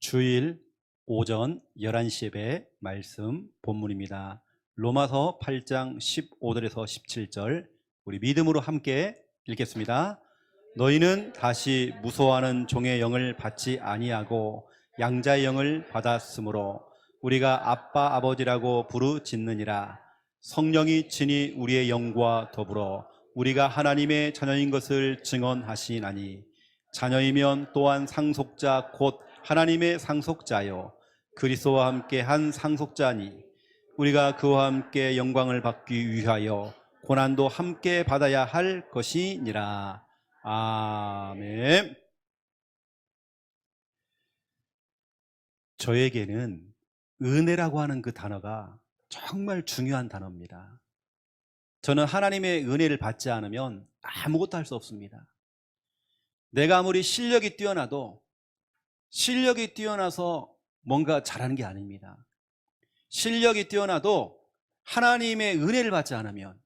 주일 오전 11시 예배 말씀 본문입니다. 로마서 8장 15절에서 17절 우리 믿음으로 함께 읽겠습니다. 너희는 다시 무서워하는 종의 영을 받지 아니하고 양자의 영을 받았으므로 우리가 아빠 아버지라고 부르짖느니라. 성령이 친히 우리의 영과 더불어 우리가 하나님의 자녀인 것을 증언하시나니 자녀이면 또한 상속자 곧 하나님의 상속자요 그리스도와 함께 한 상속자니 우리가 그와 함께 영광을 받기 위하여 고난도 함께 받아야 할 것이니라. 아멘. 저에게는 은혜라고 하는 그 단어가 정말 중요한 단어입니다. 저는 하나님의 은혜를 받지 않으면 아무것도 할 수 없습니다. 내가 아무리 실력이 뛰어나도 실력이 뛰어나서 뭔가 잘하는 게 아닙니다. 실력이 뛰어나도 하나님의 은혜를 받지 않으면,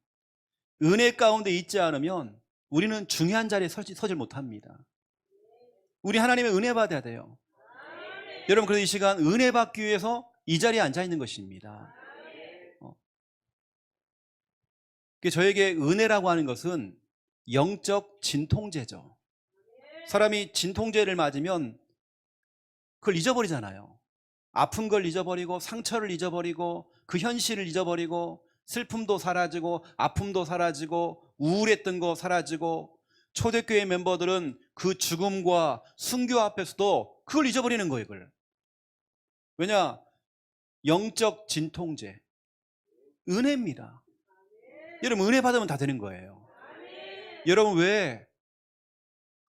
은혜 가운데 있지 않으면 우리는 중요한 자리에 서질 못합니다. 우리 하나님의 은혜 받아야 돼요. 여러분, 그래서 이 시간 은혜 받기 위해서 이 자리에 앉아 있는 것입니다. 저에게 은혜라고 하는 것은 영적 진통제죠. 사람이 진통제를 맞으면 그걸 잊어버리잖아요. 아픈 걸 잊어버리고 상처를 잊어버리고 그 현실을 잊어버리고 슬픔도 사라지고 아픔도 사라지고 우울했던 거 사라지고 초대교회 멤버들은 그 죽음과 순교 앞에서도 그걸 잊어버리는 거예요. 그걸. 왜냐? 영적 진통제 은혜입니다. 여러분, 은혜 받으면 다 되는 거예요. 여러분, 왜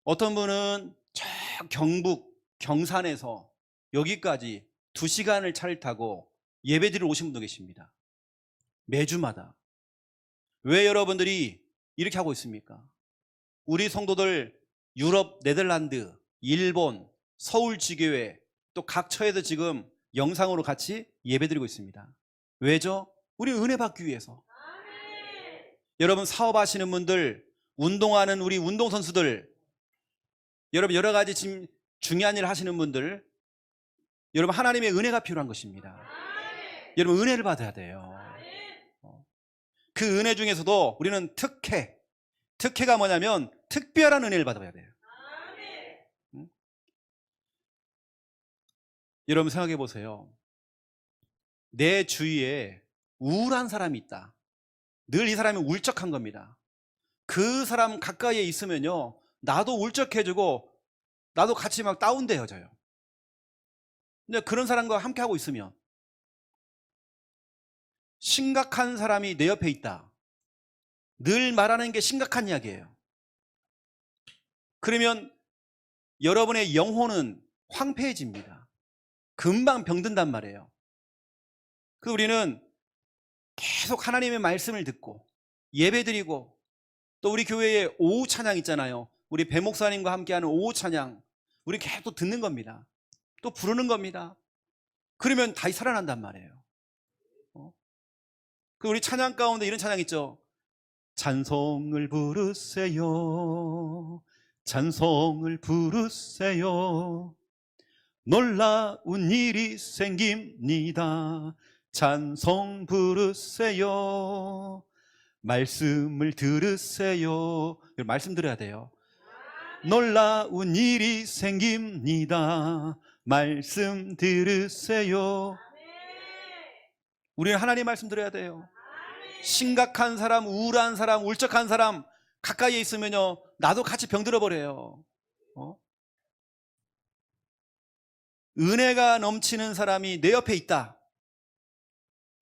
어떤 분은 저 경북 경산에서 여기까지 2시간을 차를 타고 예배드리러 오신 분도 계십니다. 매주마다. 왜 여러분들이 이렇게 하고 있습니까? 우리 성도들 유럽, 네덜란드, 일본, 서울지교회 또 각 처에서 지금 영상으로 같이 예배드리고 있습니다. 왜죠? 우리 은혜 받기 위해서. 여러분, 사업하시는 분들, 운동하는 우리 운동선수들, 여러분 여러 가지 지금 중요한 일을 하시는 분들, 여러분 하나님의 은혜가 필요한 것입니다. 여러분 은혜를 받아야 돼요. 그 은혜 중에서도 우리는 특혜가 뭐냐면 특별한 은혜를 받아야 돼요. 여러분 생각해 보세요. 내 주위에 우울한 사람이 있다. 늘 이 사람이 울적한 겁니다. 그 사람 가까이에 있으면요, 나도 울적해지고 나도 같이 막 다운되어져요. 근데 그런 사람과 함께 하고 있으면, 심각한 사람이 내 옆에 있다. 늘 말하는 게 심각한 이야기예요. 그러면 여러분의 영혼은 황폐해집니다. 금방 병든단 말이에요. 그 우리는 계속 하나님의 말씀을 듣고 예배드리고, 또 우리 교회에 오후 찬양 있잖아요. 우리 배 목사님과 함께하는 오후 찬양, 우리 계속 듣는 겁니다. 또 부르는 겁니다. 그러면 다시 살아난단 말이에요. 그 우리 찬양 가운데 이런 찬양 있죠. 찬송을 부르세요, 찬송을 부르세요, 놀라운 일이 생깁니다, 찬송 부르세요, 말씀을 들으세요. 말씀 들어야 돼요. 놀라운 일이 생깁니다, 말씀 들으세요. 우리는 하나님 말씀 들어야 돼요. 심각한 사람, 우울한 사람, 울적한 사람 가까이에 있으면요, 나도 같이 병들어 버려요. 은혜가 넘치는 사람이 내 옆에 있다.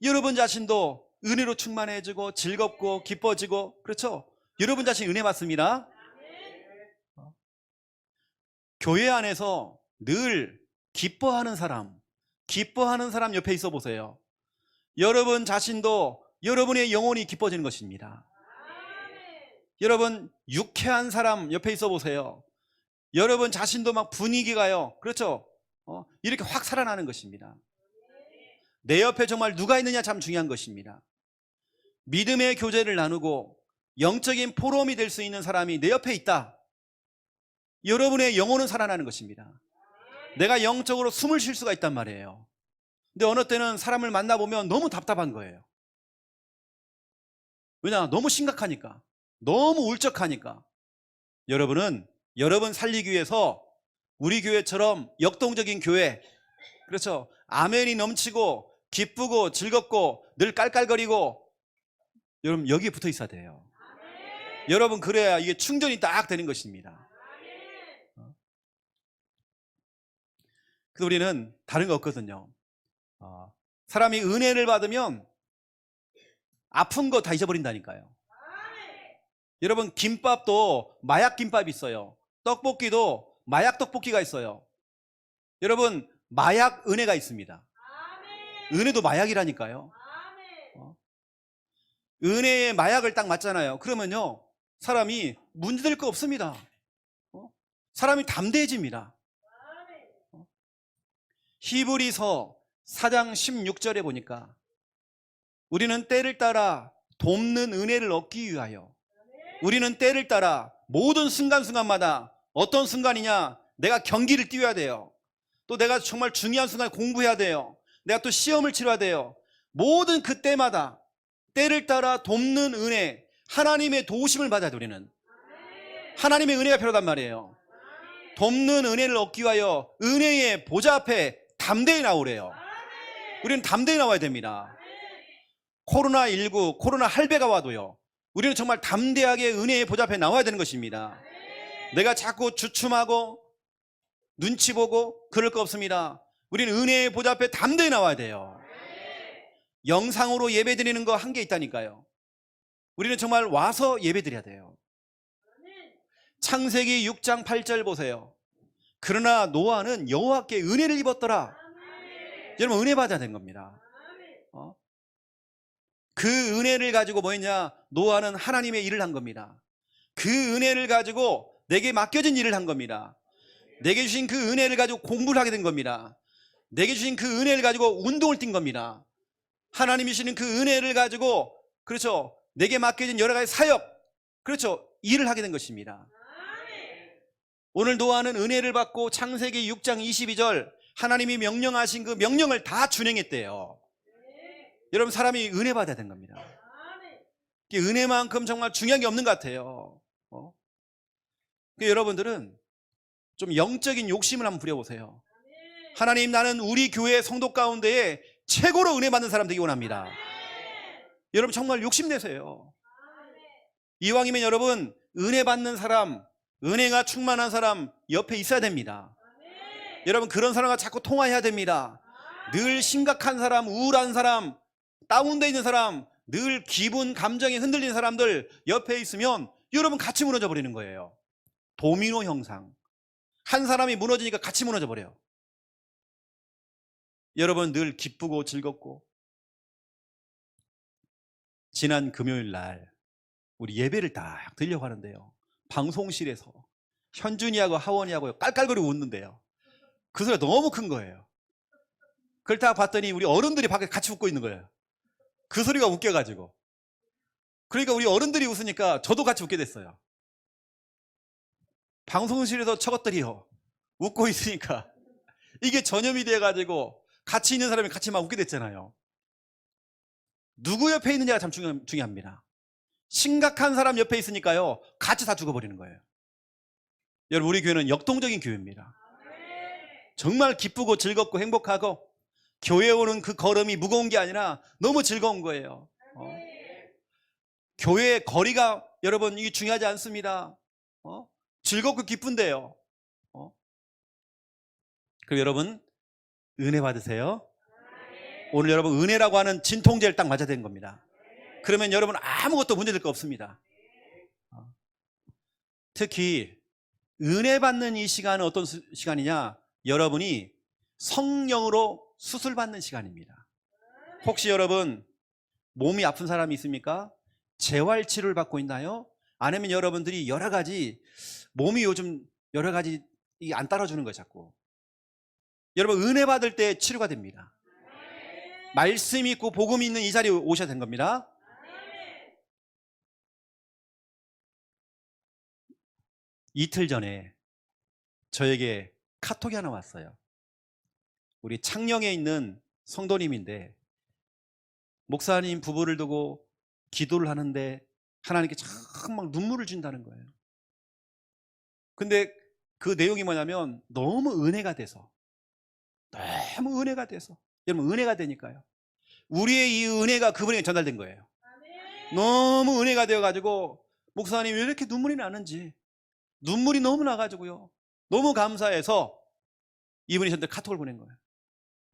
여러분 자신도 은혜로 충만해지고 즐겁고 기뻐지고, 그렇죠? 여러분 자신 은혜 받습니다. 교회 안에서 늘 기뻐하는 사람 옆에 있어 보세요. 여러분 자신도 여러분의 영혼이 기뻐지는 것입니다. 여러분 유쾌한 사람 옆에 있어 보세요. 여러분 자신도 막 분위기가요, 그렇죠? 이렇게 확 살아나는 것입니다. 내 옆에 정말 누가 있느냐 참 중요한 것입니다. 믿음의 교제를 나누고 영적인 포럼이 될 수 있는 사람이 내 옆에 있다. 여러분의 영혼은 살아나는 것입니다. 내가 영적으로 숨을 쉴 수가 있단 말이에요. 근데 어느 때는 사람을 만나보면 너무 답답한 거예요. 왜냐? 너무 심각하니까, 너무 울적하니까. 여러분은 여러분 살리기 위해서 우리 교회처럼 역동적인 교회, 그렇죠, 아멘이 넘치고 기쁘고 즐겁고 늘 깔깔거리고, 여러분 여기에 붙어 있어야 돼요. 여러분 그래야 이게 충전이 딱 되는 것입니다. 그래서 우리는 다른 거 없거든요. 사람이 은혜를 받으면 아픈 거 다 잊어버린다니까요. 여러분 김밥도 마약 김밥이 있어요. 떡볶이도 마약 떡볶이가 있어요. 여러분 마약 은혜가 있습니다. 은혜도 마약이라니까요. 은혜의 마약을 딱 맞잖아요. 그러면요 사람이 문제될 거 없습니다. 사람이 담대해집니다. 히브리서 4장 16절에 보니까 우리는 때를 따라 돕는 은혜를 얻기 위하여, 우리는 때를 따라 모든 순간순간마다, 어떤 순간이냐, 내가 경기를 뛰어야 돼요. 또 내가 정말 중요한 순간에 공부해야 돼요. 내가 또 시험을 치러야 돼요. 모든 그때마다 때를 따라 돕는 은혜, 하나님의 도우심을 받아야 돼. 우리는 하나님의 은혜가 필요하단 말이에요. 돕는 은혜를 얻기 위하여 은혜의 보좌 앞에 담대히 나오래요. 우리는 담대히 나와야 됩니다. 코로나19, 코로나 할배가 와도요, 우리는 정말 담대하게 은혜의 보좌 앞에 나와야 되는 것입니다. 내가 자꾸 주춤하고 눈치 보고 그럴 거 없습니다. 우리는 은혜의 보좌 앞에 담대히 나와야 돼요. 영상으로 예배 드리는 거 한 개 있다니까요. 우리는 정말 와서 예배 드려야 돼요. 창세기 6장 8절 보세요. 그러나 노아는 여호와께 은혜를 입었더라. 여러분 은혜 받아야 되는 겁니다. 그 은혜를 가지고 뭐했냐? 노아는 하나님의 일을 한 겁니다. 그 은혜를 가지고 내게 맡겨진 일을 한 겁니다. 내게 주신 그 은혜를 가지고 공부를 하게 된 겁니다. 내게 주신 그 은혜를 가지고 운동을 뛴 겁니다. 하나님이 주시는 그 은혜를 가지고, 그렇죠, 내게 맡겨진 여러 가지 사역, 그렇죠, 일을 하게 된 것입니다. 오늘 노아는 은혜를 받고 창세기 6장 22절 하나님이 명령하신 그 명령을 다 준행했대요. 여러분 사람이 은혜 받아야 되는 겁니다. 은혜만큼 정말 중요한 게 없는 것 같아요. 여러분들은 좀 영적인 욕심을 한번 부려보세요. 하나님, 나는 우리 교회 성도 가운데에 최고로 은혜 받는 사람 되기 원합니다. 여러분 정말 욕심내세요. 이왕이면 여러분 은혜 받는 사람, 은혜가 충만한 사람 옆에 있어야 됩니다. 여러분 그런 사람과 자꾸 통화해야 됩니다. 늘 심각한 사람, 우울한 사람, 다운되어 있는 사람, 늘 기분, 감정이 흔들리는 사람들 옆에 있으면 여러분 같이 무너져 버리는 거예요. 도미노 형상. 한 사람이 무너지니까 같이 무너져 버려요. 여러분 늘 기쁘고 즐겁고. 지난 금요일 날 우리 예배를 딱 드리려고 하는데요, 방송실에서 현준이하고 하원이하고 깔깔거리고 웃는데요, 그 소리가 너무 큰 거예요. 그걸 딱 봤더니 우리 어른들이 밖에 같이 웃고 있는 거예요. 그 소리가 웃겨가지고. 그러니까 우리 어른들이 웃으니까 저도 같이 웃게 됐어요. 방송실에서 저것들이요 웃고 있으니까 이게 전염이 돼가지고 같이 있는 사람이 같이 막 웃게 됐잖아요. 누구 옆에 있느냐가 참 중요합니다. 심각한 사람 옆에 있으니까요 같이 다 죽어버리는 거예요. 여러분 우리 교회는 역동적인 교회입니다. 정말 기쁘고 즐겁고 행복하고, 교회에 오는 그 걸음이 무거운 게 아니라 너무 즐거운 거예요. 교회의 거리가 여러분 이게 중요하지 않습니다. 즐겁고 기쁜데요. 그럼 여러분 은혜 받으세요. 오늘 여러분 은혜라고 하는 진통제를 딱 맞아야 되는 겁니다. 그러면 여러분 아무것도 문제될 거 없습니다. 특히 은혜 받는 이 시간은 어떤 시간이냐? 여러분이 성령으로 수술받는 시간입니다. 혹시 여러분 몸이 아픈 사람이 있습니까? 재활치료를 받고 있나요? 아니면 여러분들이 여러 가지 몸이 요즘 여러 가지 안 따라주는 거예요 자꾸. 여러분 은혜 받을 때 치료가 됩니다. 말씀이 있고 복음이 있는 이 자리에 오셔야 되는 겁니다. 이틀 전에 저에게 카톡이 하나 왔어요. 우리 창녕에 있는 성도님인데 목사님 부부를 두고 기도를 하는데 하나님께 정말 눈물을 준다는 거예요. 근데 그 내용이 뭐냐면 너무 은혜가 돼서 여러분 은혜가 되니까요. 우리의 이 은혜가 그분에게 전달된 거예요. 너무 은혜가 되어가지고 목사님 왜 이렇게 눈물이 나는지 눈물이 너무 나가지고요. 너무 감사해서 이분이 저한테 카톡을 보낸 거예요.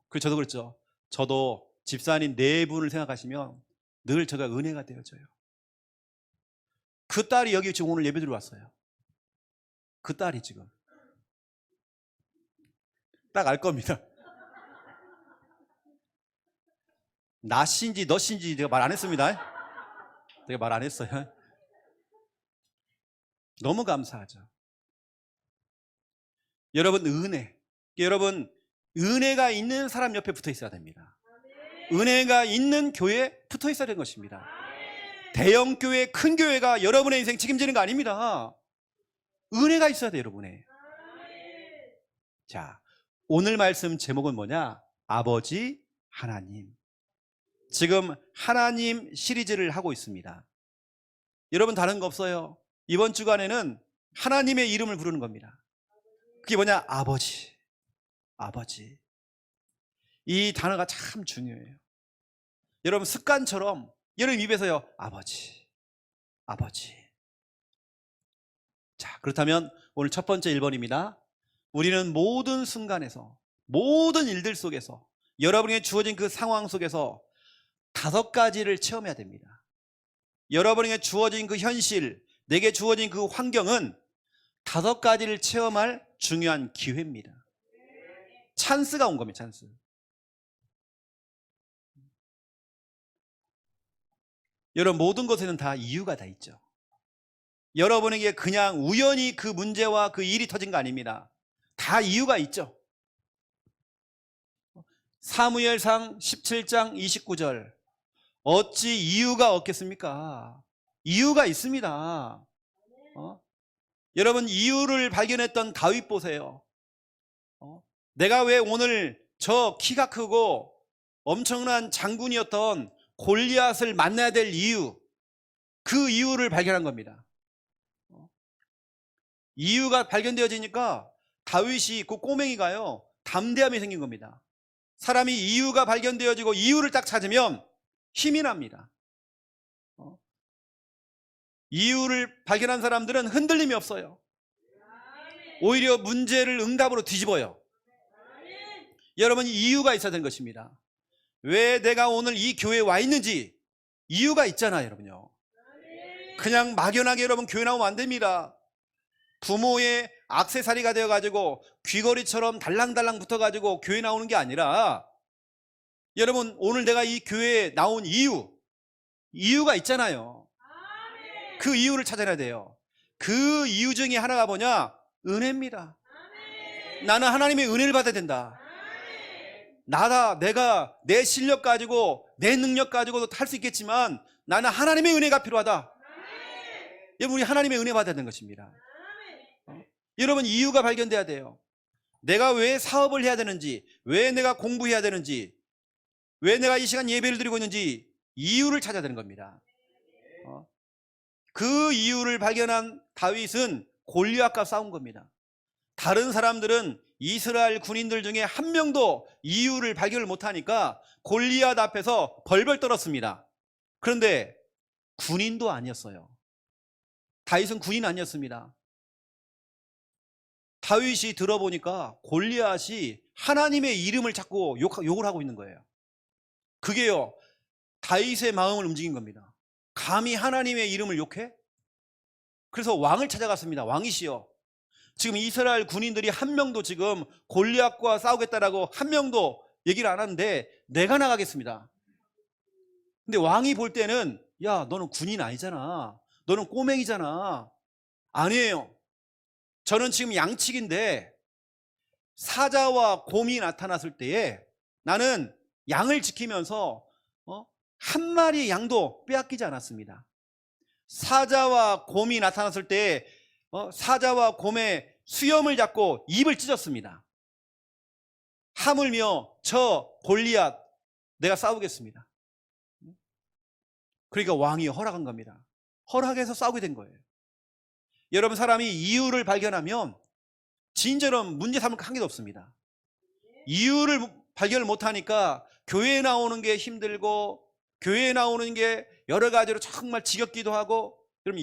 그래서 저도 그랬죠. 저도 집사님 네 분을 생각하시면 늘 제가 은혜가 되어져요. 그 딸이 여기 지금 오늘 예배드리러 왔어요. 그 딸이 지금 딱 알 겁니다. 나신지 너신지 제가 말 안 했습니다. 제가 말 안 했어요. 너무 감사하죠. 여러분 여러분 은혜가 있는 사람 옆에 붙어 있어야 됩니다. 은혜가 있는 교회에 붙어 있어야 되는 것입니다. 대형 교회, 큰 교회가 여러분의 인생 책임지는 거 아닙니다. 은혜가 있어야 돼요, 여러분의. 자, 오늘 말씀 제목은 뭐냐? 아버지 하나님. 지금 하나님 시리즈를 하고 있습니다. 여러분 다른 거 없어요. 이번 주간에는 하나님의 이름을 부르는 겁니다. 그게 뭐냐? 아버지. 아버지. 이 단어가 참 중요해요. 여러분 습관처럼 여러분 입에서요. 아버지. 아버지. 자, 그렇다면 오늘 첫 번째 1번입니다. 우리는 모든 순간에서 모든 일들 속에서 여러분에게 주어진 그 상황 속에서 5가지를 체험해야 됩니다. 여러분에게 주어진 그 현실, 내게 주어진 그 환경은 5가지를 체험할 중요한 기회입니다. 찬스가 온 겁니다. 찬스. 여러분 모든 것에는 다 이유가 다 있죠. 여러분에게 그냥 우연히 그 문제와 그 일이 터진 거 아닙니다. 다 이유가 있죠. 사무엘상 17장 29절 어찌 이유가 없겠습니까? 이유가 있습니다. 여러분 이유를 발견했던 다윗 보세요. 내가 왜 오늘 저 키가 크고 엄청난 장군이었던 골리앗을 만나야 될 이유, 그 이유를 발견한 겁니다. 이유가 발견되어지니까 다윗이 그 꼬맹이가요 담대함이 생긴 겁니다. 사람이 이유가 발견되어지고 이유를 딱 찾으면 힘이 납니다. 이유를 발견한 사람들은 흔들림이 없어요. 오히려 문제를 응답으로 뒤집어요. 여러분 이유가 있어야 되는 것입니다. 왜 내가 오늘 이 교회에 와 있는지 이유가 있잖아요. 여러분요. 그냥 막연하게 여러분 교회 나오면 안 됩니다. 부모의 액세서리가 되어가지고 귀걸이처럼 달랑달랑 붙어가지고 교회 나오는 게 아니라 여러분 오늘 내가 이 교회에 나온 이유가 있잖아요. 그 이유를 찾아내야 돼요. 그 이유 중에 하나가 뭐냐? 은혜입니다. 나는 하나님의 은혜를 받아야 된다. 내가 내 실력 가지고 내 능력 가지고도 할 수 있겠지만 나는 하나님의 은혜가 필요하다. 여러분 우리 하나님의 은혜 받아야 되는 것입니다. 여러분 이유가 발견돼야 돼요. 내가 왜 사업을 해야 되는지, 왜 내가 공부해야 되는지, 왜 내가 이 시간 예배를 드리고 있는지 이유를 찾아야 되는 겁니다. 그 이유를 발견한 다윗은 골리앗과 싸운 겁니다. 다른 사람들은 이스라엘 군인들 중에 한 명도 이유를 발견을 못하니까 골리앗 앞에서 벌벌 떨었습니다. 그런데 군인도 아니었어요. 다윗은 군인 아니었습니다. 다윗이 들어보니까 골리앗이 하나님의 이름을 자꾸 욕을 하고 있는 거예요. 그게요 다윗의 마음을 움직인 겁니다. 감히 하나님의 이름을 욕해? 그래서 왕을 찾아갔습니다. 왕이시여, 지금 이스라엘 군인들이 한 명도 지금 골리앗과 싸우겠다라고 한 명도 얘기를 안 하는데 내가 나가겠습니다. 근데 왕이 볼 때는 야 너는 군인 아니잖아, 너는 꼬맹이잖아. 아니에요, 저는 지금 양측인데 사자와 곰이 나타났을 때에 나는 양을 지키면서 한 마리의 양도 빼앗기지 않았습니다. 사자와 곰이 나타났을 때 사자와 곰의 수염을 잡고 입을 찢었습니다. 하물며 저 골리앗 내가 싸우겠습니다. 그러니까 왕이 허락한 겁니다. 허락해서 싸우게 된 거예요. 여러분, 사람이 이유를 발견하면 진저는 문제 삼을 거 한 개도 없습니다. 이유를 발견을 못하니까 교회에 나오는 게 힘들고, 교회에 나오는 게 여러 가지로 정말 지겹기도 하고. 그럼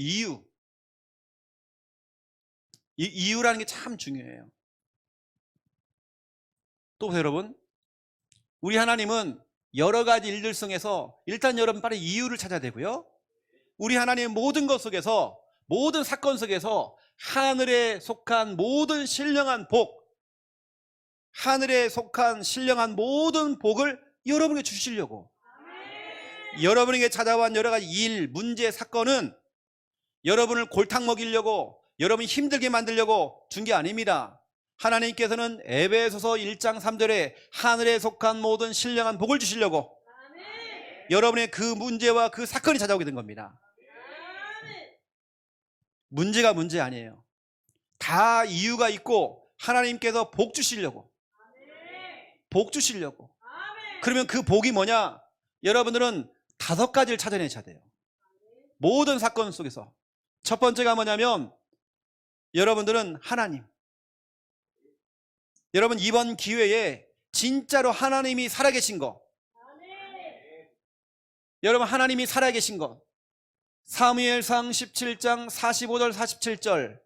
이유라는 게 참 중요해요. 또 여러분, 우리 하나님은 여러 가지 일들 속에서 일단 여러분 빨리 이유를 찾아야 되고요. 우리 하나님의 모든 것 속에서, 모든 사건 속에서 하늘에 속한 모든 신령한 복, 하늘에 속한 신령한 모든 복을 여러분에게 주시려고. 여러분에게 찾아온 여러 가지 일, 문제, 사건은 여러분을 골탕 먹이려고, 여러분이 힘들게 만들려고 준 게 아닙니다. 하나님께서는 에베소서 1장 3절에 하늘에 속한 모든 신령한 복을 주시려고 여러분의 그 문제와 그 사건이 찾아오게 된 겁니다. 문제가 문제 아니에요. 다 이유가 있고 하나님께서 복 주시려고. 복 주시려고. 그러면 그 복이 뭐냐? 여러분들은 5가지를 찾아내셔야 돼요. 모든 사건 속에서. 첫 번째가 뭐냐면 여러분들은 하나님. 여러분, 이번 기회에 진짜로 하나님이 살아계신 거, 여러분 하나님이 살아계신 것, 사무엘상 17장 45절 47절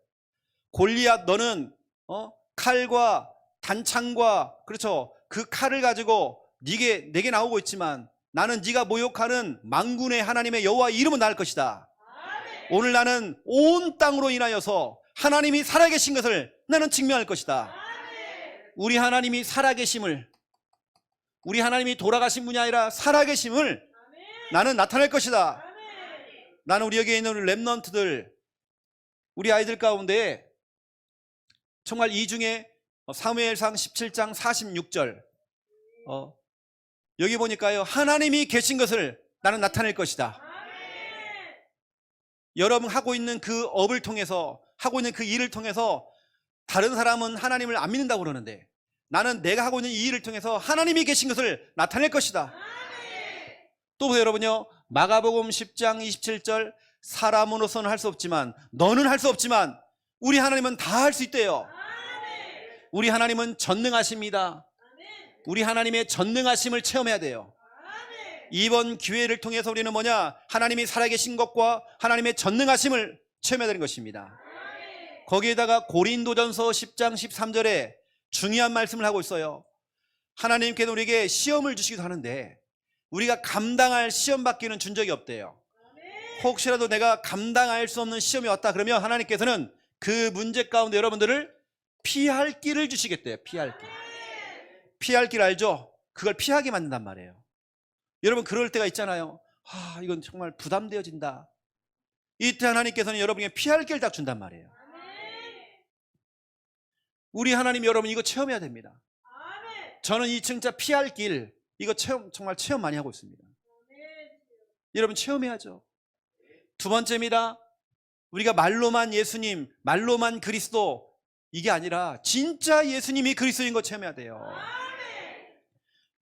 골리앗 너는 칼과 단창과, 그렇죠, 그 칼을 가지고 내게 나오고 있지만 나는 네가 모욕하는 만군의 하나님의 여호와 이름은 나을 것이다. 오늘 나는 온 땅으로 인하여서 하나님이 살아계신 것을 나는 증명할 것이다. 우리 하나님이 살아계심을, 우리 하나님이 돌아가신 분이 아니라 살아계심을 나는 나타낼 것이다. 나는 우리 여기에 있는 렘넌트들, 우리 아이들 가운데 정말 이 중에 사무엘상 17장 46절 여기 보니까요, 하나님이 계신 것을 나는 나타낼 것이다. 여러분 하고 있는 그 업을 통해서, 하고 있는 그 일을 통해서 다른 사람은 하나님을 안 믿는다고 그러는데 나는 내가 하고 있는 이 일을 통해서 하나님이 계신 것을 나타낼 것이다. 또 보세요 여러분요, 마가복음 10장 27절 사람으로서는 할 수 없지만, 너는 할 수 없지만 우리 하나님은 다 할 수 있대요. 우리 하나님은 전능하십니다. 우리 하나님의 전능하심을 체험해야 돼요. 이번 기회를 통해서 우리는 뭐냐? 하나님이 살아계신 것과 하나님의 전능하심을 체험해야 되는 것입니다. 거기에다가 고린도전서 10장 13절에 중요한 말씀을 하고 있어요. 하나님께서 우리에게 시험을 주시기도 하는데 우리가 감당할 시험 받기는 준 적이 없대요. 혹시라도 내가 감당할 수 없는 시험이 왔다 그러면 하나님께서는 그 문제 가운데 여러분들을 피할 길을 주시겠대요. 피할 길. 피할 길 알죠? 그걸 피하게 만든단 말이에요. 여러분 그럴 때가 있잖아요. 이건 정말 부담되어진다. 이때 하나님께서는 여러분에게 피할 길을 딱 준단 말이에요. 우리 하나님 여러분 이거 체험해야 됩니다. 저는 이 진짜 피할 길 이거 정말 체험 많이 하고 있습니다. 여러분 체험해야죠. 두 번째입니다. 우리가 말로만 예수님, 말로만 그리스도 이게 아니라 진짜 예수님이 그리스도인 거 체험해야 돼요.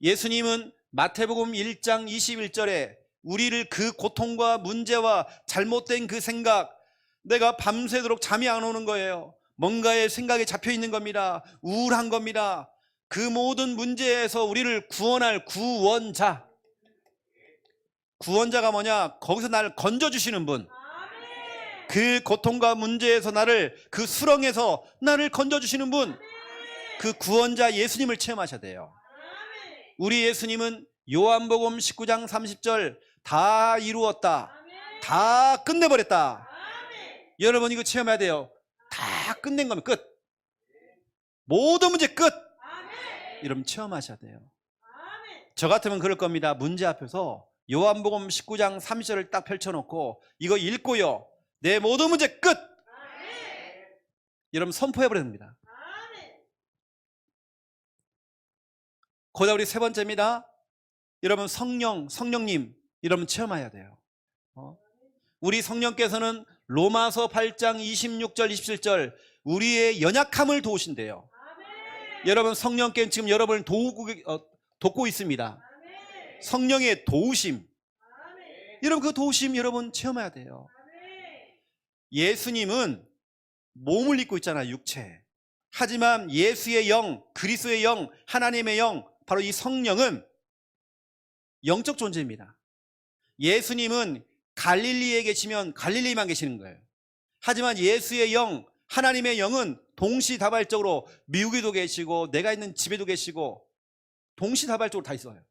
예수님은 마태복음 1장 21절에 우리를 그 고통과 문제와 잘못된 그 생각, 내가 밤새도록 잠이 안 오는 거예요. 뭔가의 생각에 잡혀 있는 겁니다. 우울한 겁니다. 그 모든 문제에서 우리를 구원할 구원자. 구원자가 뭐냐? 거기서 나를 건져주시는 분. 그 고통과 문제에서 나를, 그 수렁에서 나를 건져주시는 분. 그 구원자 예수님을 체험하셔야 돼요. 우리 예수님은 요한복음 19장 30절 다 이루었다. 다 끝내버렸다. 여러분 이거 체험해야 돼요. 다 끝낸 거면 끝. 모든 문제 끝. 여러분 체험하셔야 돼요. 저 같으면 그럴 겁니다. 문제 앞에서 요한복음 19장 30절을 딱 펼쳐놓고 이거 읽고요, 내 모든 문제 끝. 여러분 선포해버려야 됩니다. 거기다 우리 세 번째입니다. 여러분 성령님 여러분 체험해야 돼요. 우리 성령께서는 로마서 8장 26절 27절 우리의 연약함을 도우신대요. 여러분 성령께는 지금 여러분을 돕고 있습니다. 성령의 도우심. 여러분 그 도우심 여러분 체험해야 돼요. 예수님은 몸을 입고 있잖아요, 육체. 하지만 예수의 영, 그리스도의 영, 하나님의 영, 바로 이 성령은 영적 존재입니다. 예수님은 갈릴리에 계시면 갈릴리만 계시는 거예요. 하지만 예수의 영, 하나님의 영은 동시다발적으로 미국에도 계시고 내가 있는 집에도 계시고 동시다발적으로 다 있어요.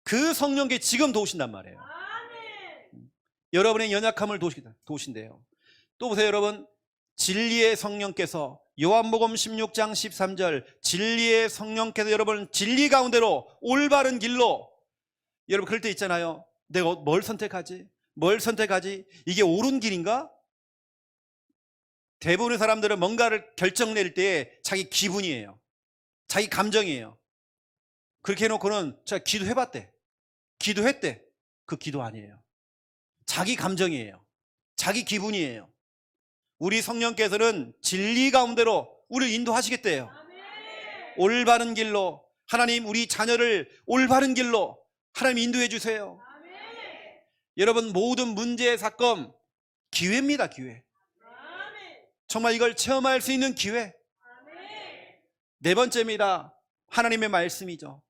그 성령께 지금 도우신단 말이에요. 여러분의 연약함을 도우신대요. 또 보세요, 여러분. 진리의 성령께서 요한복음 16장 13절 진리의 성령께서 여러분 진리 가운데로 올바른 길로, 여러분 그럴 때 있잖아요. 내가 뭘 선택하지? 뭘 선택하지? 이게 옳은 길인가? 대부분의 사람들은 뭔가를 결정낼 때 자기 기분이에요. 자기 감정이에요. 그렇게 해놓고는 제가 기도해봤대. 기도했대. 그 기도 아니에요. 자기 감정이에요. 자기 기분이에요. 우리 성령께서는 진리 가운데로 우리를 인도하시겠대요. 올바른 길로, 하나님 우리 자녀를 올바른 길로 하나님 인도해 주세요. 여러분 모든 문제 사건 기회입니다. 기회. 정말 이걸 체험할 수 있는 기회. 네 번째입니다. 하나님의 말씀이죠.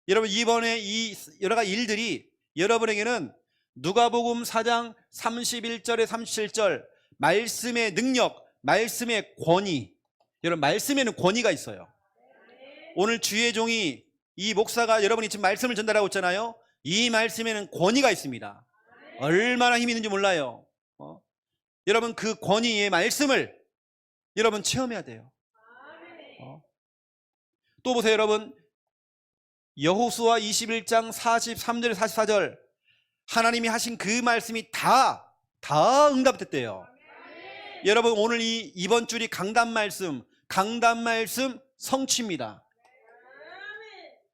여러분 이번에 이 여러 가지 일들이 여러분에게는 누가복음 4장 31절에 37절 말씀의 능력, 말씀의 권위. 여러분 말씀에는 권위가 있어요. 오늘 주의 종이 이 목사가 여러분이 지금 말씀을 전달하고 있잖아요. 이 말씀에는 권위가 있습니다. 얼마나 힘이 있는지 몰라요. 여러분 그 권위의 말씀을 여러분 체험해야 돼요. 또 보세요, 여러분. 여호수아 21장 43절 44절 하나님이 하신 그 말씀이 다 응답됐대요. 여러분 오늘 이번 줄이 강단 말씀 성취입니다.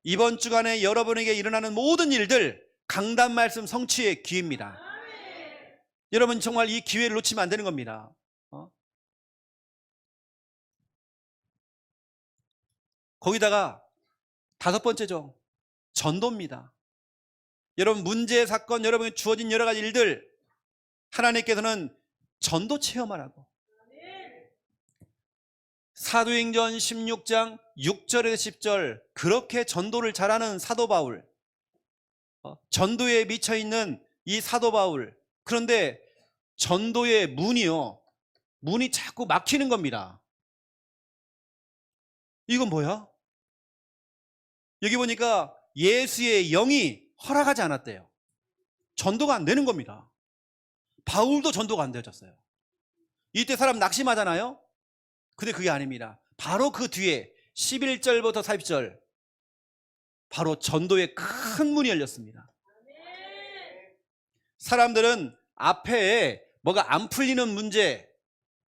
이번 주간에 여러분에게 일어나는 모든 일들 강단 말씀 성취의 기회입니다. 여러분 정말 이 기회를 놓치면 안 되는 겁니다. 거기다가 다섯 번째죠. 전도입니다. 여러분 문제 사건, 여러분에게 주어진 여러 가지 일들 하나님께서는 전도 체험하라고. 사도행전 16장 6절에서 10절 그렇게 전도를 잘하는 사도 바울, 전도에 미쳐있는 이 사도 바울, 그런데 전도의 문이 자꾸 막히는 겁니다. 이건 뭐야? 여기 보니까 예수의 영이 허락하지 않았대요. 전도가 안 되는 겁니다. 바울도 전도가 안 되어졌어요. 이때 사람 낙심하잖아요. 근데 그게 아닙니다. 바로 그 뒤에 11절부터 40절 바로 전도의 큰 문이 열렸습니다. 사람들은 앞에 뭐가 안 풀리는 문제,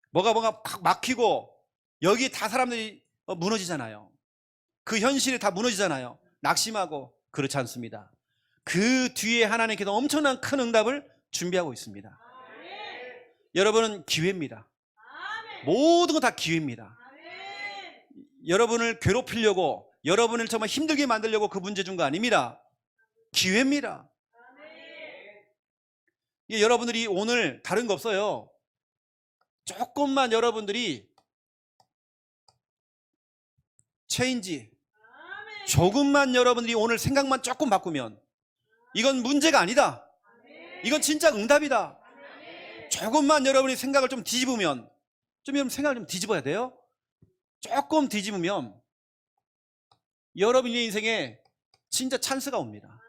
뭐가 막히고 여기 다 사람들이 무너지잖아요. 그 현실이 다 무너지잖아요. 낙심하고. 그렇지 않습니다. 그 뒤에 하나님께서 엄청난 큰 응답을 준비하고 있습니다. 여러분은 기회입니다. 모든 건 다 기회입니다. 여러분을 괴롭히려고, 여러분을 정말 힘들게 만들려고 그 문제 준 거 아닙니다. 기회입니다. 여러분들이 오늘 다른 거 없어요. 조금만 여러분들이 체인지, 조금만 여러분들이 오늘 생각만 조금 바꾸면 이건 문제가 아니다. 이건 진짜 응답이다. 조금만 여러분이 생각을 좀 뒤집으면, 여러분 생각을 좀 뒤집어야 돼요. 조금 뒤집으면 여러분의 인생에 진짜 찬스가 옵니다.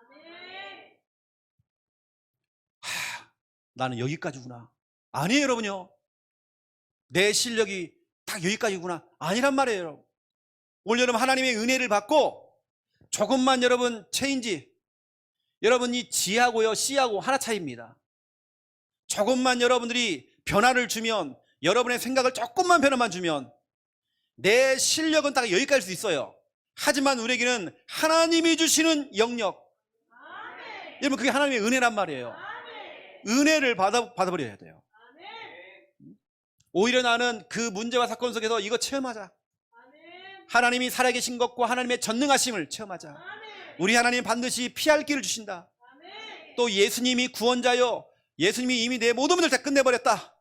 나는 여기까지구나. 아니에요, 여러분요. 내 실력이 딱 여기까지구나. 아니란 말이에요, 여러분. 올 여름 하나님의 은혜를 받고 조금만 여러분 체인지, 여러분이 G하고요 C하고 하나 차이입니다. 조금만 여러분들이 변화를 주면, 여러분의 생각을 조금만 변화만 주면 내 실력은 딱 여기까지일 수 있어요. 하지만 우리에게는 하나님이 주시는 영역, 여러분 그게 하나님의 은혜란 말이에요. 은혜를 받아버려야 돼요. 오히려 나는 그 문제와 사건 속에서 이거 체험하자. 하나님이 살아계신 것과 하나님의 전능하심을 체험하자. 우리 하나님 반드시 피할 길을 주신다. 또 예수님이 구원자요, 예수님이 이미 내 모든 문제를 다 끝내버렸다.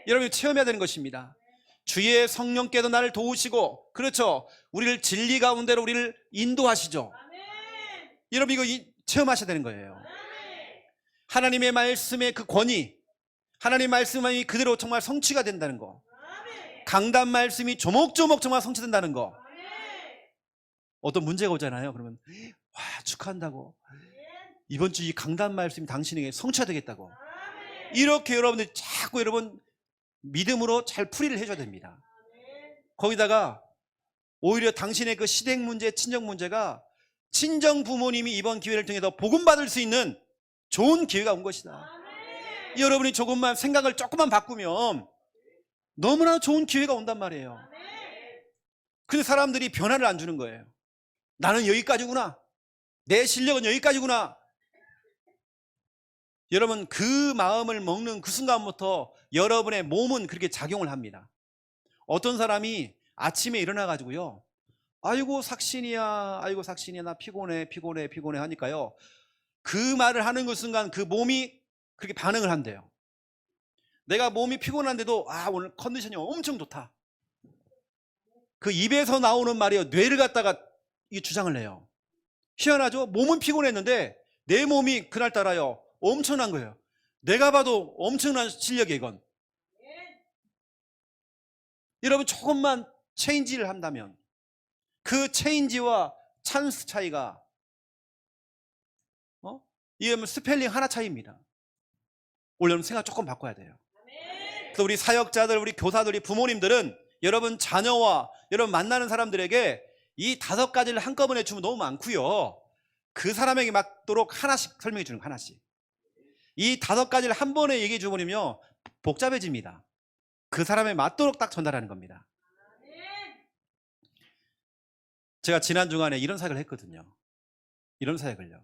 여러분이 체험해야 되는 것입니다. 주의 성령께서 나를 도우시고, 그렇죠, 우리를 진리 가운데로 우리를 인도하시죠. 여러분 이거 체험하셔야 되는 거예요. 하나님의 말씀의 그 권위, 하나님의 말씀이 그대로 정말 성취가 된다는 거, 강단 말씀이 조목조목 정말 성취된다는 거. 어떤 문제가 오잖아요. 그러면 와, 축하한다고, 이번 주 이 강단 말씀이 당신에게 성취가 되겠다고, 이렇게 여러분들이 자꾸 여러분 믿음으로 잘 풀이를 해줘야 됩니다. 거기다가 오히려 당신의 그 시댁 문제, 친정 문제가 친정 부모님이 이번 기회를 통해서 복음 받을 수 있는 좋은 기회가 온 것이다. 여러분이 조금만 생각을 조금만 바꾸면 너무나 좋은 기회가 온단 말이에요. 근데 사람들이 변화를 안 주는 거예요. 나는 여기까지구나, 내 실력은 여기까지구나. 여러분 그 마음을 먹는 그 순간부터 여러분의 몸은 그렇게 작용을 합니다. 어떤 사람이 아침에 일어나 가지고요, 아이고 삭신이야, 아이고 삭신이야, 나 피곤해 하니까요, 그 말을 하는 그 순간 그 몸이 그렇게 반응을 한대요. 내가 몸이 피곤한데도 오늘 컨디션이 엄청 좋다, 그 입에서 나오는 말이요, 뇌를 갖다가 이 주장을 해요. 희한하죠? 몸은 피곤했는데 내 몸이 그날따라요 엄청난 거예요. 내가 봐도 엄청난 실력이에요, 이건. 여러분 조금만 체인지를 한다면 그 체인지와 찬스 차이가 이게 스펠링 하나 차이입니다. 오늘 여러분 생각 조금 바꿔야 돼요. 그래서 우리 사역자들, 우리 교사들이, 부모님들은 여러분 자녀와 여러분 만나는 사람들에게 이 5가지를 한꺼번에 주면 너무 많고요, 그 사람에게 맞도록 하나씩 설명해 주는 거, 하나씩. 이 5가지를 한 번에 얘기해 주버리면 복잡해집니다. 그 사람에 맞도록 딱 전달하는 겁니다. 제가 지난 주간에 이런 사역을 했거든요. 이런 사역을요.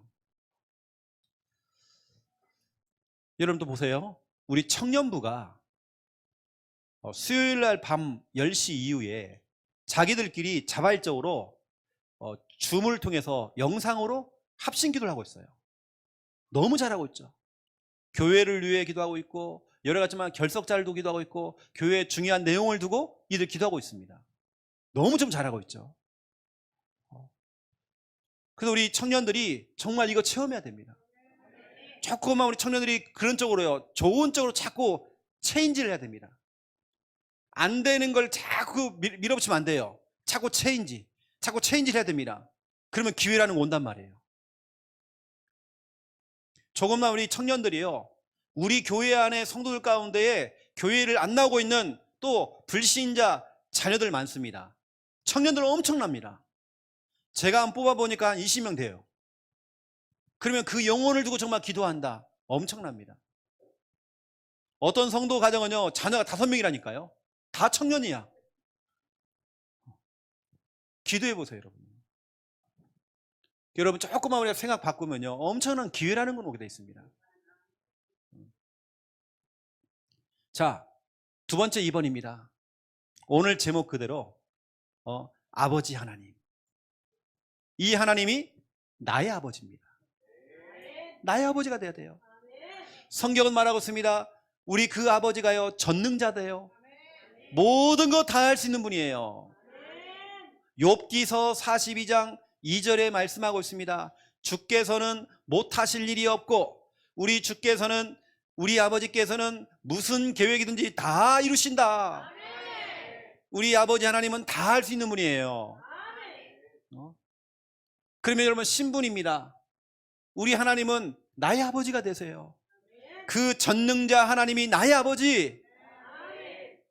여러분도 보세요. 우리 청년부가 수요일날 밤 10시 이후에 자기들끼리 자발적으로 줌을 통해서 영상으로 합심 기도를 하고 있어요. 너무 잘하고 있죠. 교회를 위해 기도하고 있고, 여러 가지만 결석자를 두고 기도하고 있고, 교회의 중요한 내용을 두고 이들 기도하고 있습니다. 너무 좀 잘하고 있죠. 그래서 우리 청년들이 정말 이거 체험해야 됩니다. 조금만 우리 청년들이 그런 쪽으로요, 좋은 쪽으로 자꾸 체인지를 해야 됩니다. 안 되는 걸 자꾸 밀어붙이면 안 돼요. 자꾸 체인지를 해야 됩니다. 그러면 기회라는 거 온단 말이에요. 조금만 우리 청년들이요, 우리 교회 안에 성도들 가운데에 교회를 안 나오고 있는 또 불신자 자녀들 많습니다. 청년들 엄청납니다. 제가 한번 뽑아보니까 한 20명 돼요. 그러면 그 영혼을 두고 정말 기도한다, 엄청납니다. 어떤 성도 가정은요, 자녀가 5명이라니까요. 다 청년이야. 기도해보세요, 여러분. 여러분 조금만 우리가 생각 바꾸면요, 엄청난 기회라는 건 오게 돼 있습니다. 자, 2번째 2번입니다. 오늘 제목 그대로 아버지 하나님. 이 하나님이 나의 아버지입니다. 나의 아버지가 돼야 돼요. 성경은 말하고 있습니다. 우리 그 아버지가요, 전능자돼요. 모든 거 다 할 수 있는 분이에요. 욥기서 42장 2절에 말씀하고 있습니다. 주께서는 못하실 일이 없고, 우리 주께서는, 우리 아버지께서는 무슨 계획이든지 다 이루신다. 우리 아버지 하나님은 다 할 수 있는 분이에요. 그러면 여러분 신분입니다. 우리 하나님은 나의 아버지가 되세요. 그 전능자 하나님이 나의 아버지.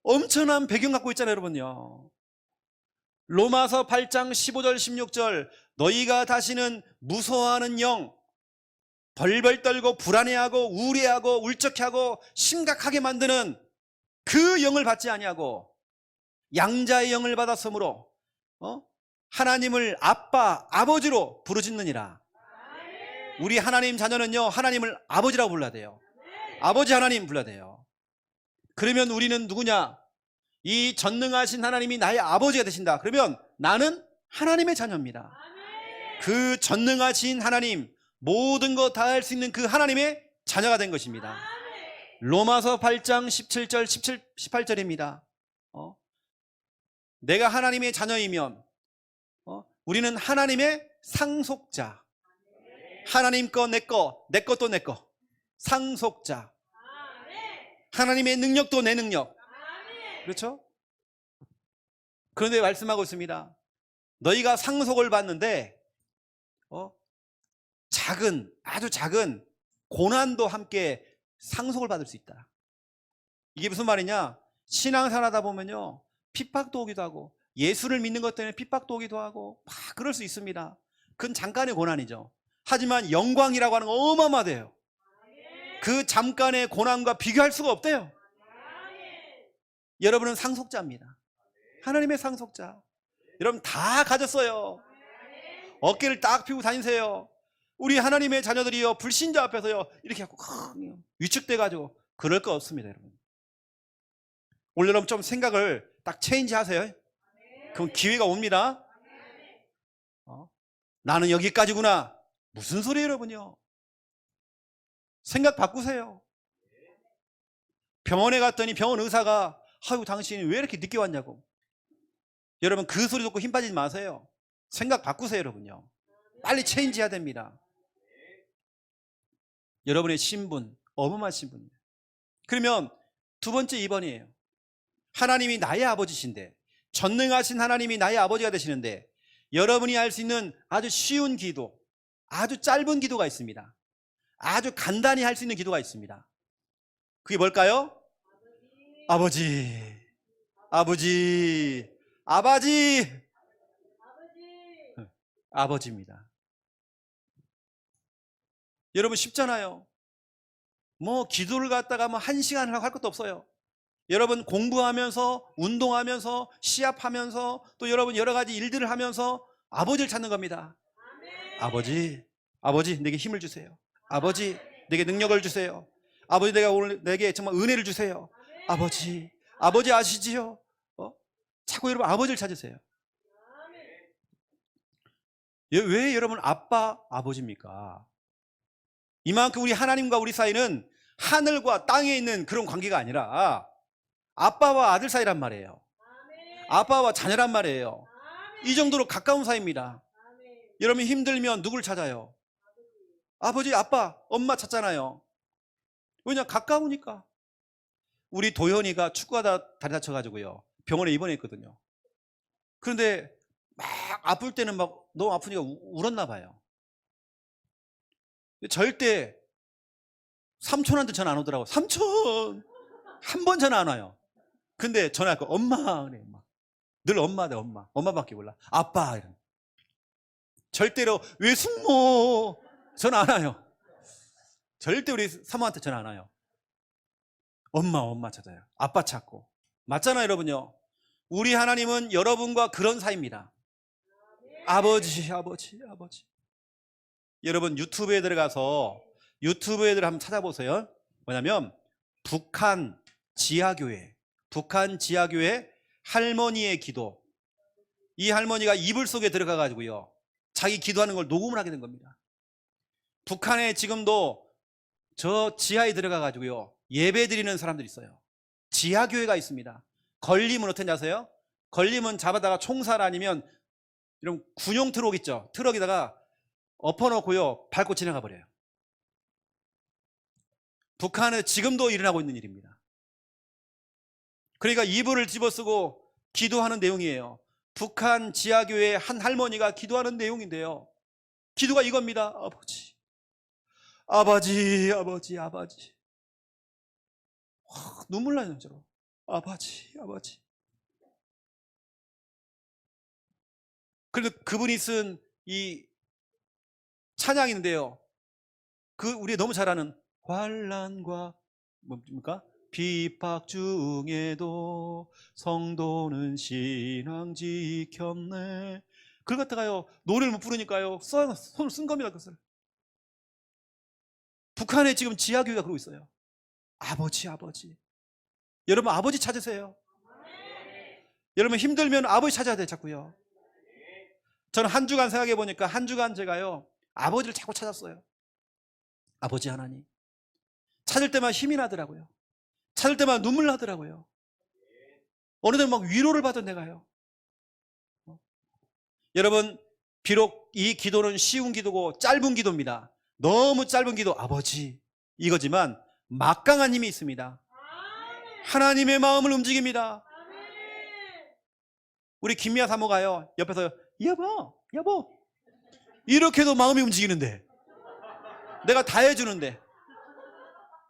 엄청난 배경 갖고 있잖아요, 여러분요. 로마서 8장 15절 16절, 너희가 다시는 무서워하는 영, 벌벌 떨고 불안해하고 우울해하고 울적해하고 심각하게 만드는 그 영을 받지 아니하고 양자의 영을 받았으므로 하나님을 아빠, 아버지로 부르짖느니라. 우리 하나님 자녀는요, 하나님을 아버지라고 불러야 돼요. 아버지 하나님 불러야 돼요. 그러면 우리는 누구냐? 이 전능하신 하나님이 나의 아버지가 되신다. 그러면 나는 하나님의 자녀입니다. 그 전능하신 하나님, 모든 것 다 할 수 있는 그 하나님의 자녀가 된 것입니다. 로마서 8장 17절 18절입니다. 내가 하나님의 자녀이면 우리는 하나님의 상속자. 하나님 거 내 거, 내 것도 내 거. 상속자. 하나님의 능력도 내 능력. 그렇죠? 그런데 말씀하고 있습니다. 너희가 상속을 받는데 아주 작은 고난도 함께 상속을 받을 수 있다. 이게 무슨 말이냐? 신앙생활 하다 보면요, 핍박도 오기도 하고 예수를 믿는 것 때문에 핍박도 오기도 하고 막 그럴 수 있습니다. 그건 잠깐의 고난이죠. 하지만 영광이라고 하는 건 어마어마해요. 그 잠깐의 고난과 비교할 수가 없대요. 여러분은 상속자입니다. 하나님의 상속자. 여러분 다 가졌어요. 어깨를 딱 펴고 다니세요. 우리 하나님의 자녀들이요, 불신자 앞에서요 이렇게 하고 위축돼가지고 그럴 거 없습니다. 여러분 오늘 여러분 좀 생각을 딱 체인지 하세요. 그럼 기회가 옵니다. 나는 여기까지구나. 무슨 소리예요 여러분요. 생각 바꾸세요. 병원에 갔더니 병원 의사가 아유 당신이 왜 이렇게 늦게 왔냐고. 여러분 그 소리 듣고 힘 빠지지 마세요. 생각 바꾸세요 여러분요. 빨리 체인지 해야 됩니다. 여러분의 신분 어마어마한 신분이에요. 그러면 두 번째 2번이에요. 하나님이 나의 아버지신데, 전능하신 하나님이 나의 아버지가 되시는데 여러분이 할 수 있는 아주 쉬운 기도, 아주 짧은 기도가 있습니다. 아주 간단히 할 수 있는 기도가 있습니다. 그게 뭘까요? 아버지, 아버지, 아버지, 아버지입니다. 여러분 쉽잖아요. 뭐 기도를 갖다가 뭐 1시간 하고 할 것도 없어요. 여러분 공부하면서, 운동하면서, 시합하면서, 또 여러분 여러 가지 일들을 하면서 아버지를 찾는 겁니다. 아버지, 아버지 내게 힘을 주세요. 아버지 내게 능력을 주세요. 아버지 내가 오늘 내게 정말 은혜를 주세요. 아버지, 아버지 아시지요? 자꾸 여러분 아버지를 찾으세요. 왜 여러분 아빠, 아버지입니까? 이만큼 우리 하나님과 우리 사이는 하늘과 땅에 있는 그런 관계가 아니라 아빠와 아들 사이란 말이에요. 아빠와 자녀란 말이에요. 이 정도로 가까운 사이입니다. 여러분 힘들면 누굴 찾아요? 아버지, 아빠, 엄마 찾잖아요. 왜냐? 가까우니까. 우리 도현이가 축구하다 다리 다쳐가지고요 병원에 입원했거든요. 그런데 막 아플 때는 막 너무 아프니까 울었나 봐요. 절대 삼촌한테 전화 안 오더라고. 삼촌 한 번 전화 안 와요. 근데 전화할 거 엄마 그래. 엄마. 늘 엄마다 엄마. 엄마밖에 몰라. 아빠 이런. 절대로 왜 숙모 전화 안 와요. 절대 우리 사모한테 전화 안 와요. 엄마 찾아요. 아빠 찾고. 맞잖아요 여러분요. 우리 하나님은 여러분과 그런 사이입니다. 아버지, 아버지, 아버지. 여러분 유튜브에 들어가서 유튜브에 들어 한번 찾아보세요. 뭐냐면 북한 지하교회 할머니의 기도. 이 할머니가 이불 속에 들어가 가지고요 자기 기도하는 걸 녹음을 하게 된 겁니다. 북한에 지금도 저 지하에 들어가 가지고요 예배 드리는 사람들이 있어요. 지하교회가 있습니다. 걸리면 어떻게 아세요? 걸리면 잡아다가 총살 아니면 이런 군용 트럭 있죠. 트럭에다가 엎어놓고요 밟고 지나가 버려요. 북한에 지금도 일어나고 있는 일입니다. 그러니까 이불을 집어쓰고 기도하는 내용이에요. 북한 지하교회 한 할머니가 기도하는 내용인데요. 기도가 이겁니다. 아버지, 아버지, 아버지, 아버지. 눈물 나요 저로. 아버지, 아버지. 그래도 그분이 쓴 이 찬양인데요. 우리 너무 잘 아는 환난과 뭡니까? 핍박 중에도 성도는 신앙 지켰네. 그걸 갖다가요 노래를 못 부르니까요 손을 쓴 겁니다. 그것을. 북한에 지금 지하교회가 그러고 있어요. 아버지, 아버지. 여러분 아버지 찾으세요. 여러분 힘들면 아버지 찾아야 돼 자꾸요. 저는 한 주간 생각해 보니까 한 주간 제가요 아버지를 자꾸 찾았어요. 아버지 하나님. 찾을 때만 힘이 나더라고요. 찾을 때만 눈물 나더라고요. 어느 날 막 위로를 받은 내가요. 여러분 비록 이 기도는 쉬운 기도고 짧은 기도입니다. 너무 짧은 기도 아버지 이거지만 막강한 힘이 있습니다. 하나님의 마음을 움직입니다. 우리 김미아 사모가요 옆에서 여보 이렇게도 마음이 움직이는데 내가 다 해주는데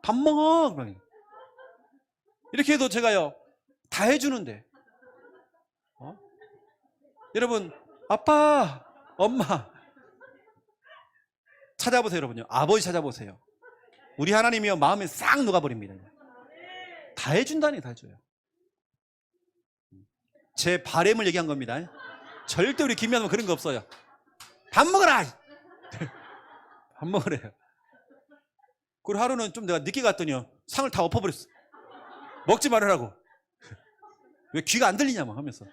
밥 먹어 이렇게 해도 제가요 다 해주는데 여러분 아빠 엄마 찾아보세요. 여러분요 아버지 찾아보세요. 우리 하나님이요 마음에 싹 녹아버립니다. 다 해준다니 다 해줘요. 제 바램을 얘기한 겁니다. 절대 우리 김미아는 그런 거 없어요. 밥 먹어라 밥 먹으래요. 그리고 하루는 좀 내가 늦게 갔더니요 상을 다 엎어버렸어. 먹지 말으라고. 왜 귀가 안 들리냐 막 하면서.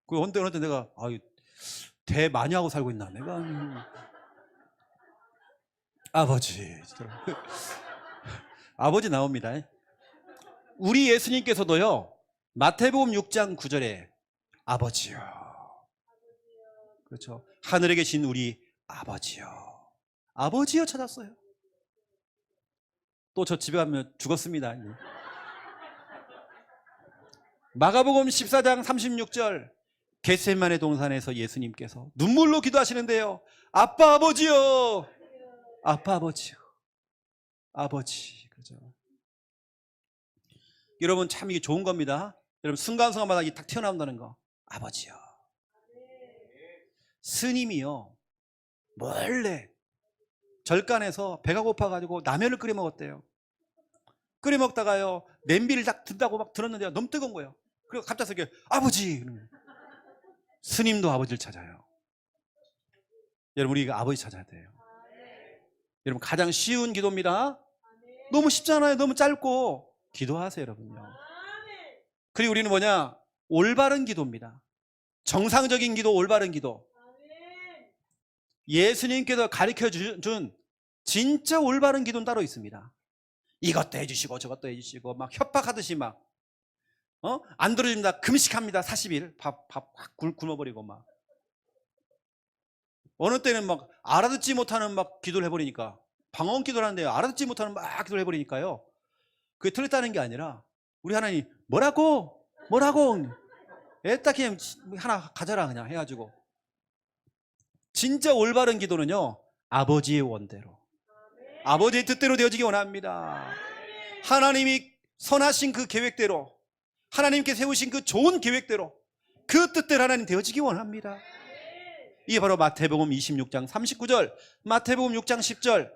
그 어느 때 내가 대 많이 하고 살고 있나 내가. 아버지 아버지 나옵니다. 우리 예수님께서도요 마태복음 6장 9절에 아버지요 그렇죠 하늘에 계신 우리 아버지요 아버지요 찾았어요. 또 저 집에 가면 죽었습니다. 마가복음 14장 36절 겟세마네 동산에서 예수님께서 눈물로 기도하시는데요 아빠 아버지요 아빠 아버지요 아버지 그죠. 여러분 참 이게 좋은 겁니다. 여러분 순간순간마다 이게 딱 튀어나온다는 거 아버지요. 스님이요 몰래 절간에서 배가 고파가지고 라면을 끓여 먹었대요. 끓여 먹다가요 냄비를 딱 든다고 막 들었는데 너무 뜨거운 거예요. 그리고 갑자기 아버지 스님도 아버지를 찾아요. 여러분 우리 아버지 찾아야 돼요. 여러분 가장 쉬운 기도입니다. 너무 쉽잖아요. 너무 짧고 기도하세요 여러분요. 그리고 우리는 뭐냐 올바른 기도입니다. 정상적인 기도 올바른 기도. 예수님께서 가르쳐준 진짜 올바른 기도는 따로 있습니다. 이것도 해주시고 저것도 해주시고 막 협박하듯이 막 안 들어줍니다. 금식합니다. 40일 밥 확 굶어버리고 막 어느 때는 막 알아듣지 못하는 막 기도를 해버리니까 방언 기도를 하는데 알아듣지 못하는 막 기도를 해버리니까요 그게 틀렸다는 게 아니라 우리 하나님 뭐라고 애딱 그냥 하나 가져라 그냥 해가지고 진짜 올바른 기도는요 아버지의 원대로 아버지의 뜻대로 되어지기 원합니다. 하나님이 선하신 그 계획대로 하나님께 세우신 그 좋은 계획대로 그 뜻대로 하나님 되어지기 원합니다. 이게 바로 마태복음 26장 39절 마태복음 6장 10절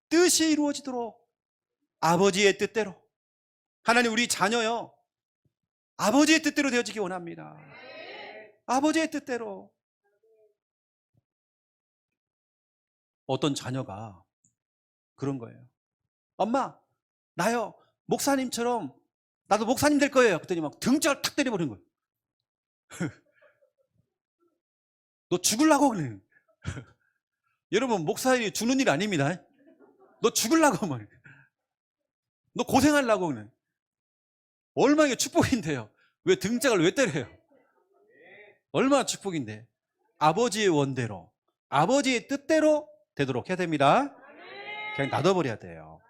뜻이 이루어지도록 아버지의 뜻대로 하나님 우리 자녀요 아버지의 뜻대로 되어지기 원합니다. 아버지의 뜻대로. 어떤 자녀가 그런 거예요. 엄마 나요 목사님처럼 나도 목사님 될 거예요. 그랬더니 막 등짝을 탁 때려버린 거예요. 너 죽으려고 그래. 여러분 목사님이 죽는 일 아닙니다. 너 죽으려고 막. 너 고생하려고 그래. 얼마나 이게 축복인데요. 왜 등짝을 왜 때려요? 얼마나 축복인데. 아버지의 원대로 아버지의 뜻대로 되도록 해야 됩니다. 그냥 놔둬버려야 돼요.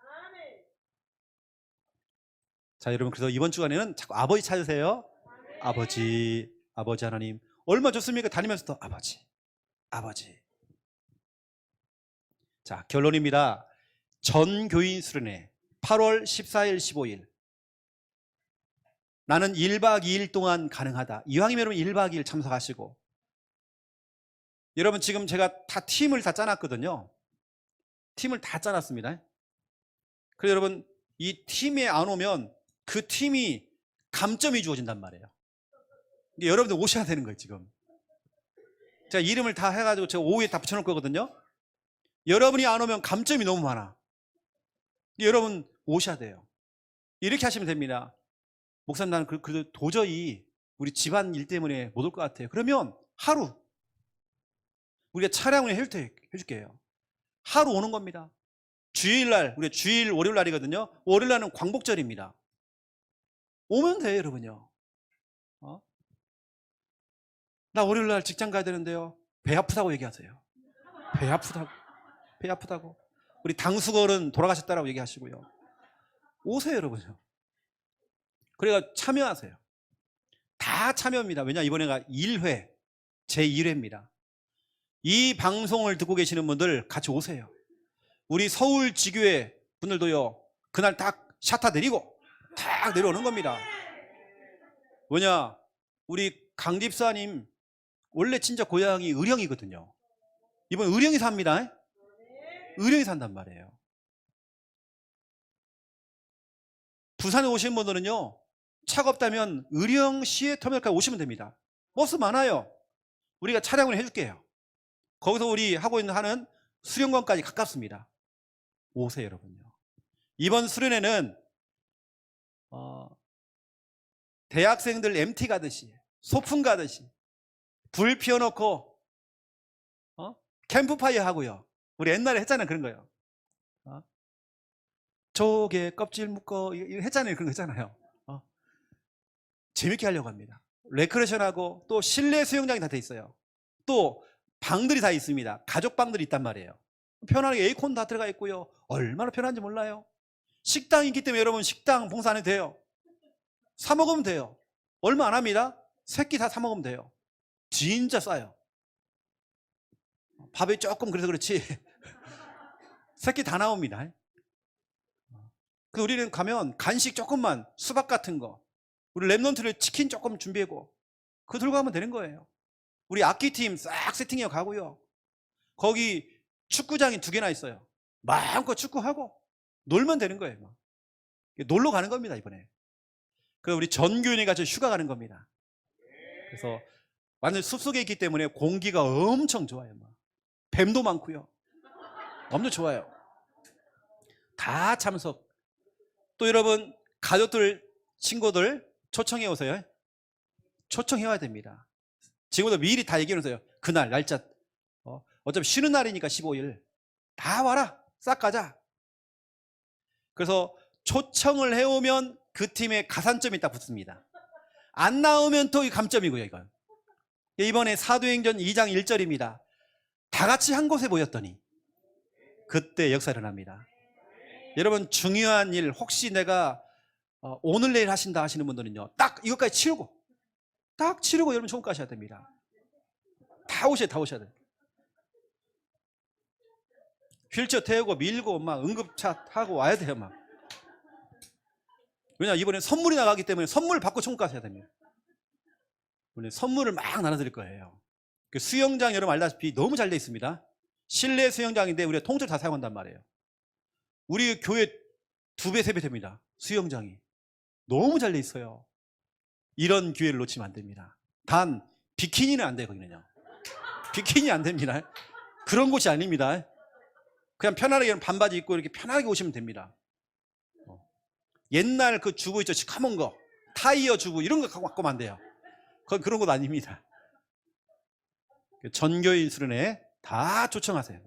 자 여러분 그래서 이번 주간에는 자꾸 아버지 찾으세요. 아버지 하나님 얼마나 좋습니까? 다니면서도 아버지. 자 결론입니다. 전교인 수련회 8월 14일 15일 나는 1박 2일 동안 가능하다. 이왕이면 여러분 1박 2일 참석하시고 여러분 지금 제가 다 팀을 다 짜놨거든요. 팀을 다 짜놨습니다. 그래서 여러분 이 팀에 안 오면 그 팀이 감점이 주어진단 말이에요. 여러분들 오셔야 되는 거예요 지금. 제가 이름을 다 해가지고 제가 오후에 다 붙여놓을 거거든요. 여러분이 안 오면 감점이 너무 많아. 여러분 오셔야 돼요. 이렇게 하시면 됩니다. 목사님, 나는 그래도 도저히 우리 집안 일 때문에 못 올 것 같아요. 그러면 하루 우리가 차량을 해줄게요. 하루 오는 겁니다. 주일날, 우리가 주일 월요일 날이거든요. 월요일 날은 광복절입니다. 오면 돼요, 여러분요. 나 월요일 날 직장 가야 되는데요. 배 아프다고 얘기하세요. 배 아프다고. 배 아프다고. 우리 당수걸은 돌아가셨다라고 얘기하시고요. 오세요, 여러분요. 그래가 참여하세요. 다 참여입니다. 왜냐, 이번에가 1회, 제1회입니다. 이 방송을 듣고 계시는 분들 같이 오세요. 우리 서울 지교회 분들도요, 그날 딱 샤타 내리고 딱 내려오는 겁니다. 뭐냐, 우리 강 집사님 원래 진짜 고향이 의령이거든요. 이번 의령이 삽니다. 의령이 산단 말이에요. 부산에 오신 분들은요, 차가 없다면 의령시의 터미널까지 오시면 됩니다. 버스 많아요. 우리가 차량을 해줄게요. 거기서 우리 하고 있는 하는 수련관까지 가깝습니다. 오세요, 여러분요. 이번 수련회는 대학생들 MT 가듯이, 소풍 가듯이 불 피워놓고 캠프파이어 하고요. 우리 옛날에 했잖아요, 그런 거요. 조개 껍질 묶어 이거 했잖아요, 그런 거 했잖아요. 재밌게 하려고 합니다. 레크레이션하고 또 실내 수영장이 다 돼 있어요. 또 방들이 다 있습니다. 가족 방들이 있단 말이에요. 편안하게 에어컨 다 들어가 있고요. 얼마나 편한지 몰라요. 식당이 있기 때문에 여러분 식당 봉사 안 해도 돼요. 사 먹으면 돼요. 얼마 안 합니다. 새끼 다 사 먹으면 돼요. 진짜 싸요. 밥이 조금 그래서 그렇지 새끼 다 나옵니다. 우리는 가면 간식 조금만, 수박 같은 거, 우리 랩넌트를 치킨 조금 준비하고 그거 들고 가면 되는 거예요. 우리 악기팀 싹 세팅해 가고요. 거기 축구장이 2개나 있어요. 마음껏 축구하고 놀면 되는 거예요. 놀러 가는 겁니다, 이번에. 그래서 우리 전교인이 같이 휴가 가는 겁니다. 그래서 완전 숲속에 있기 때문에 공기가 엄청 좋아요. 뱀도 많고요. 엄청 좋아요. 다 참석. 또 여러분 가족들, 친구들 초청해 오세요. 초청해 와야 됩니다. 지금부터 미리 다 얘기해 놓으세요. 그날 날짜. 어차피 쉬는 날이니까 15일 다 와라. 싹 가자. 그래서 초청을 해오면 그 팀에 가산점이 딱 붙습니다. 안 나오면 또 감점이고요. 이건 이번에 사도행전 2장 1절입니다. 다 같이 한 곳에 모였더니 그때 역사 일어납니다. 여러분 중요한 일, 혹시 내가 오늘 내일 하신다 하시는 분들은요, 딱 이것까지 치르고 여러분 천국 가셔야 됩니다. 다 오셔야 돼요. 휠체어 태우고 밀고 막 응급차 타고 와야 돼요. 막. 왜냐, 이번에 선물이 나가기 때문에 선물 받고 천국 가셔야 됩니다. 오늘 선물을 막 나눠드릴 거예요. 그 수영장 여러분 알다시피 너무 잘 돼 있습니다. 실내 수영장인데 우리가 통째로 다 사용한단 말이에요. 우리 교회 2배, 3배 됩니다. 수영장이 너무 잘 돼 있어요. 이런 기회를 놓치면 안 됩니다. 단 비키니는 안 돼요. 거기는요, 비키니 안 됩니다. 그런 곳이 아닙니다. 그냥 편안하게 반바지 입고 이렇게 편하게 오시면 됩니다. 옛날 그 주부 있죠, 시커먼 거, 타이어 주부 이런 거 갖고 가면 안 돼요. 그런 곳 아닙니다. 전교인 수련회 다 초청하세요.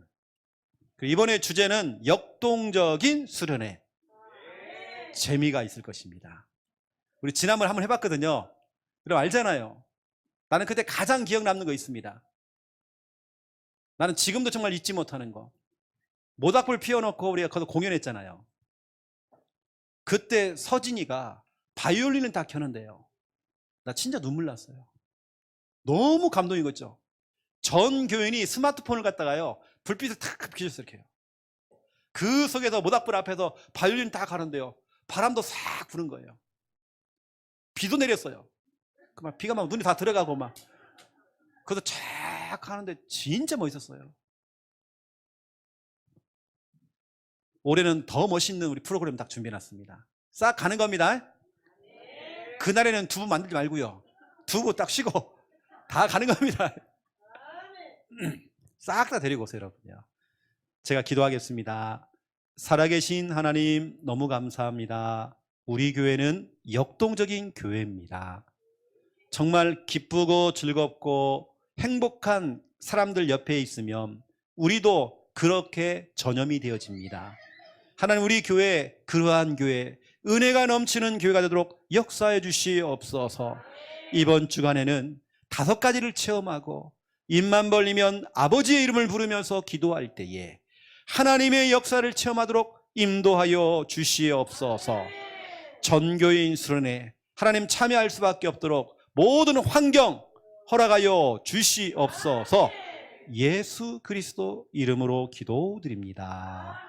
이번에 주제는 역동적인 수련회. 재미가 있을 것입니다. 우리 지난번에 한번 해봤거든요. 여러분 알잖아요. 나는 그때 가장 기억 남는 거 있습니다. 나는 지금도 정말 잊지 못하는 거. 모닥불 피워놓고 우리가 거기서 공연했잖아요. 그때 서진이가 바이올린을 딱 켜는데요, 나 진짜 눈물 났어요. 너무 감동인 거죠. 전 교인이 스마트폰을 갖다가요, 불빛을 탁 비춰서 이렇게 해요. 그 속에서 모닥불 앞에서 바이올린 딱 하는데요, 바람도 싹 부는 거예요. 비도 내렸어요. 비가 막 눈이 다 들어가고 막. 그래서 쫙 하는데 진짜 멋있었어요. 올해는 더 멋있는 우리 프로그램 딱 준비해놨습니다. 싹 가는 겁니다. 그날에는 두부 만들지 말고요, 두부 딱 쉬고 다 가는 겁니다. 싹 다 데리고 오세요, 여러분요. 제가 기도하겠습니다. 살아계신 하나님 너무 감사합니다. 우리 교회는 역동적인 교회입니다. 정말 기쁘고 즐겁고 행복한 사람들 옆에 있으면 우리도 그렇게 전염이 되어집니다. 하나님, 우리 교회, 그러한 교회, 은혜가 넘치는 교회가 되도록 역사해 주시옵소서. 이번 주간에는 5가지를 체험하고 입만 벌리면 아버지의 이름을 부르면서 기도할 때에 하나님의 역사를 체험하도록 인도하여 주시옵소서. 전교인 수련회 하나님 참여할 수밖에 없도록 모든 환경 허락하여 주시옵소서. 예수 그리스도 이름으로 기도드립니다.